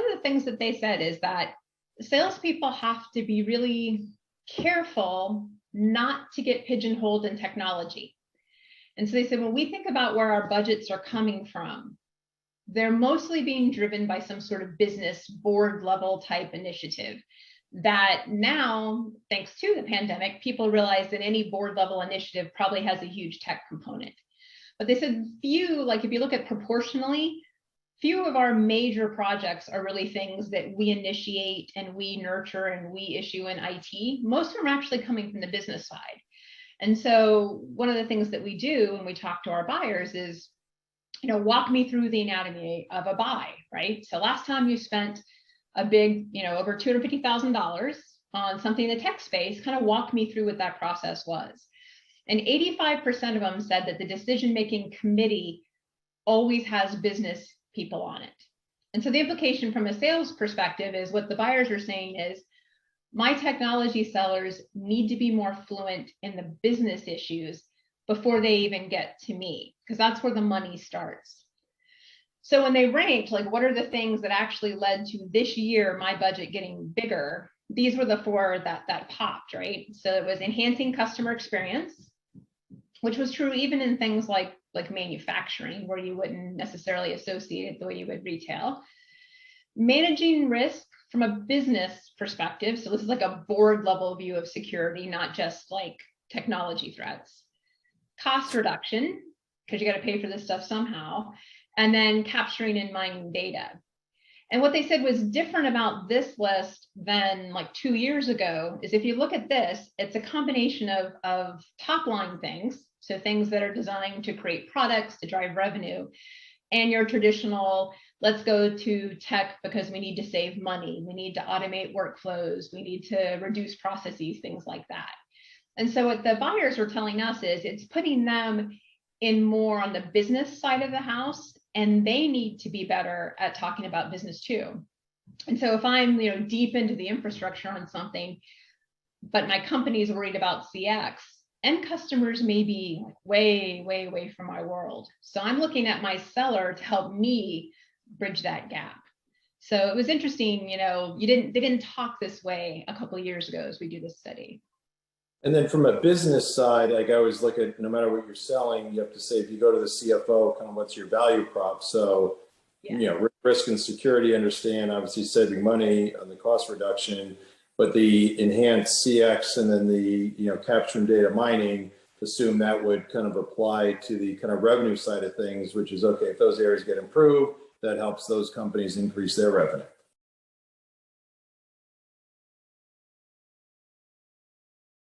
of the things that they said is that salespeople have to be really careful not to get pigeonholed in technology. And so they said, when we think about where our budgets are coming from, they're mostly being driven by some sort of business board level type initiative that now, thanks to the pandemic, people realize that any board level initiative probably has a huge tech component. But they said few, like if you look at proportionally, few of our major projects are really things that we initiate and we nurture and we issue in IT. Most of them are actually coming from the business side. And so one of the things that we do when we talk to our buyers is, walk me through the anatomy of a buy, right? So last time you spent a big, over $250,000 on something in the tech space, kind of walk me through what that process was. And 85% of them said that the decision-making committee always has business people on it. And so the implication from a sales perspective is what the buyers are saying is, my technology sellers need to be more fluent in the business issues before they even get to me, because that's where the money starts. So when they ranked, like, what are the things that actually led to this year, my budget getting bigger? These were the four that popped, right? So it was enhancing customer experience, which was true even in things like manufacturing, where you wouldn't necessarily associate it the way you would retail. Managing risk from a business perspective. So this is like a board level view of security, not just like technology threats. Cost reduction, because you got to pay for this stuff somehow. And then capturing and mining data. And what they said was different about this list than like 2 years ago is if you look at this, it's a combination of top line things. So things that are designed to create products, to drive revenue, and your traditional, let's go to tech because we need to save money. We need to automate workflows. We need to reduce processes, things like that. And so what the buyers are telling us is it's putting them in more on the business side of the house, and they need to be better at talking about business too. And so if I'm deep into the infrastructure on something, but my company is worried about CX, end customers may be way, way away from my world. So I'm looking at my seller to help me bridge that gap. So it was interesting, they didn't talk this way a couple of years ago as we do this study. And then from a business side, like I always look at, no matter what you're selling, you have to say, if you go to the CFO, kind of what's your value prop? So, risk and security, understand, obviously saving money on the cost reduction, but the enhanced CX and then the, capturing data mining, assume that would kind of apply to the kind of revenue side of things, which is, okay, if those areas get improved, that helps those companies increase their revenue.